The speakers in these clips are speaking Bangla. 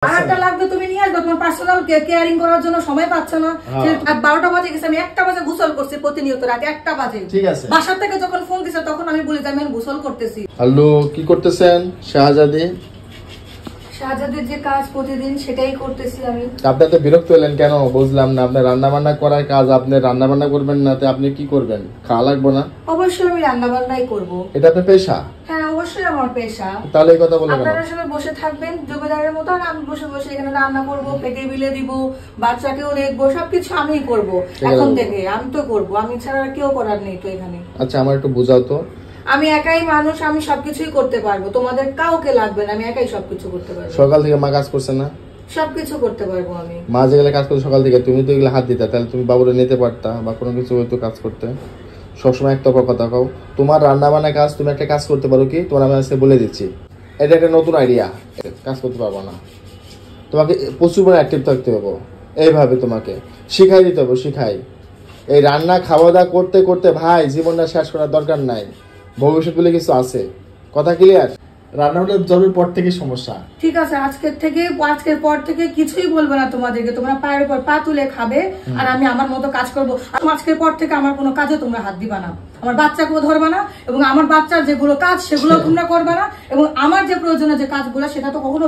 আরেকটা লাগবে তুমি নিয়ে আসবে, তোমার পার্সোনাল কেয়ারিং করার জন্য সময় পাচ্ছ না। 12টা বাজে গেছে, আমি 1টা বাজে গোসল করছি প্রতিনিয়ত, রাতে 1টা বাজে। ঠিক আছে, বাসার থেকে যখন ফোন দিছে তখন আমি বলি যে আমি গোসল করতেছি। হ্যালো, কি করতেছেন শাহজাদি? শাহজাদের যে কাজ প্রতিদিন সেটাই করতেছি আমি। আপনি তো বিরক্ত হলেন কেন বুঝলাম না। আপনি রান্না বান্না করার কাজ, আপনি রান্না বান্না করবেন না, আপনি কি করবেন? খাওয়া লাগবে না? অবশ্যই আমি রান্না বান্নাই করব। এটা তো পেশা। হ্যাঁ অবশ্যই আমার পেশা। তাহলে এই কথা বলবেন না। আপনারা সবাই বসে থাকবেন জমিদারের মতো, আর আমি বসে বসে এখানে রান্না করব, পেটে বিলে দিব, বাচ্চাকেও দেখবো, সবকিছু আমিই করব এখন থেকে। আমি তো করব, আমি ছাড়া কেউ করার নেই তো এখানে। আচ্ছা আমার একটু বুঝাও তো। আমি একাই মানুষ, আমি সবকিছুই করতে পারবো, তোমাদের কাউকে লাগবে না, আমি একাই সবকিছু করতে পারবো। সকাল থেকে মা কাজ করছে না? সবকিছু করতে পারবো আমি। মা যেগুলো কাজ করছে সকাল থেকে, তুমি তো এগুলো হাত দিতা, তাহলে তুমি বাবুরে নিতে পারতা বা কোনো কিছু হয়তো কাজ করতে। সবসময় একটা কথা কও, তোমার রান্না বান্না কাজ তুমি একটা কাজ করতে পারো কি? তোমার আমি আজকে বলে দিচ্ছি, এটা একটা নতুন আইডিয়া। কাজ করতে পারবো না, তোমাকে প্রচুর পরিমাণে অ্যাক্টিভ থাকতে হবে। এইভাবে তোমাকে শিখাই দিতে হবে, শিখাই। এই রান্না খাওয়া দাওয়া করতে করতে ভাই জীবনটা শেষ করার দরকার নাই, ভবিষ্যৎ বলে কিছু আছে। কথা ক্লিয়ার? রান্নাটা জন্মের পর থেকে সমস্যা। ঠিক আছে, আজকের পর থেকে কিছুই বলবো না তোমাদেরকে। তোমরা পায়ের উপর পা তুলে খাবে আর আমি আমার মতো কাজ করবো। আজকের পর থেকে আমার কোনো কাজে তোমরা হাত দিবা না, আমার বাচ্চাকেও ধরবা না, এবং আমার বাচ্চার যেগুলো কাজ সেগুলো তোমরা করবা না, এবং আমার যে প্রয়োজনীয় যে কাজগুলো সেটা তো কখনো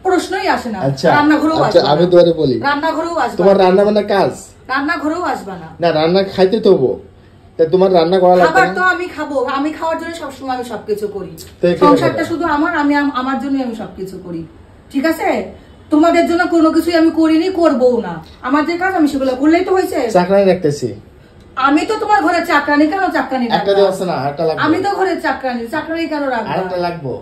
প্রশ্নই আসে না। রান্নাঘরেও আসবে না। আমি তোমারে বলি, রান্নাঘরেও আসবে, তোমার রান্না বান্না কাজ রান্নাঘরেও আসবে না। না, রান্না খাইতে তো হবো, তোমার রান্না করা লাগবে খাবার তো আমি খাবো, আমি খাওয়ার জন্য সবসময় আমি সবকিছু করি। সংসারটা শুধু আমি আমার জন্য আমি সবকিছু করি, ঠিক আছে? তোমাদের জন্য কোনো কিছুই আমি করিনি, করবোও না। আমার যে কাজ আমি সেগুলো করলেই তো হয়েছে। চাকরানি রাখতেছি আমি তো তোমার ঘরে চাকরানি কেন? চাকরানি আমি তো ঘরে চাকরানি কেন রাখবো? আরেকটা লাগবে,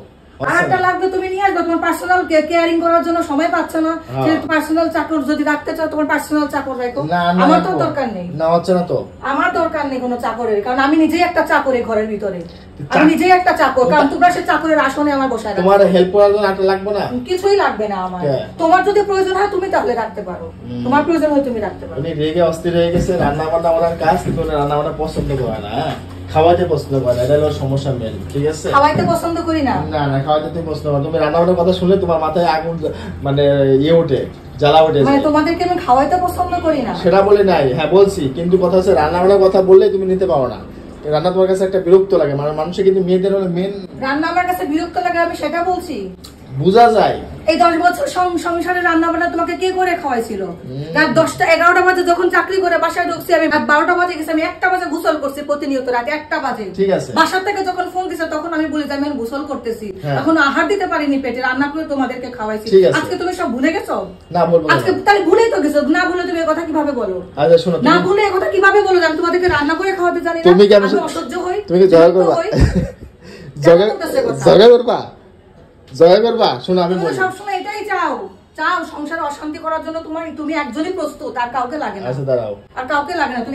আরেকটা লাগবে তুমি নিয়ে আসবে, তোমার পার্সোনাল কেয়ারিং করার জন্য সময় পাচ্ছ না। পার্সোনাল চাকর যদি রাখতে চাও, তোমার পার্সোনাল চাকর রাখো। আমার তো দরকার নেই, না হচ্ছে না তো। আমার দরকার নেই কোনো চাকরের, কারণ আমি নিজেই একটা চাকর এই ঘরের ভিতরে। আমি নিজেই একটা চাকর, কারণ তোমরা সে চাকরের আসনে আমার বসায় রাখো। তোমার হেল্প করার জন্য আরেকটা লাগবে না? কিছুই লাগবে না আমার। তোমার যদি প্রয়োজন হয় তুমি তাহলে রাখতে পারো, তোমার প্রয়োজন হয় তুমি রাখতে পারো। উনি রেগে অস্থির হয়ে গেছে। রান্না বান্না আমার কাজ, কিন্তু রান্না বান্না পছন্দ করে না, খাওয়াতে পছন্দ করে না। এটা হলো সমস্যা মেন, ঠিক আছে? খাওয়াইতে পছন্দ করি না, না না, খাওয়াতে তুমি পছন্দ করো। তুমি রান্না বান্নার কথা শুনলে তোমার মাথায় আগুন মানে ইয়ে ওঠে, জ্বালা ওঠে। মানে তোমাদেরকে আমি খাওয়াইতে পছন্দ করি না সেটা বলে নাই, হ্যাঁ বলছি, কিন্তু কথা হচ্ছে রান্না বান্নার কথা বললে তুমি নিতে পারো না। রান্না তোমার কাছে একটা বিরক্ত লাগে, মানে মানুষের কিন্তু মেয়েদের হলো মেন রান্না আমার কাছে বিরক্ত লাগে, আমি সেটা বলছি। বোঝা যায়। এই 10 বছর সংসারে রান্না বান্না তোমাকে কে করে খাওয়াইছিল? রাত 10টা 11টা বাজে যখন চাকরি করে বাসায় ঢুকছি আমি, রাত 12টা বাজে গেছে, আমি 1টা বাজে গোসল করছি প্রতিনিয়ত, রাতে 1টা বাজে। ঠিক আছে, বাসার থেকে যখন ফোন দিছে তখন আমি বলি যে আমি গোসল করতেছি, এখন আহার দিতে পারিনি পেটে, রান্না করে তোমাদেরকে খাওয়াইছি। আজকে তুমি সব ভুলে গেছো? না বলবো না। আজকে তাহলে ভুলেই তো গেছো, না ভুলে তুমি এই কথা কিভাবে বলো? আচ্ছা শোনো, না ভুলে এই কথা কিভাবে বলো? আমি তোমাদেরকে রান্না করে খাওয়াতে জানি না, তুমি কি আমি অসহ্য হই? তুমি কি জয় করবা? জয় করবা? জয় করবা? শোনো আমি বলি, সবসময় এটাই চাও সংসারে অশান্তি করার জন্য। তুমি একজনই প্রস্তুত, আর কাউকে লাগে না। আচ্ছা দাঁড়াও, আর কাউকে লাগে না। তুমি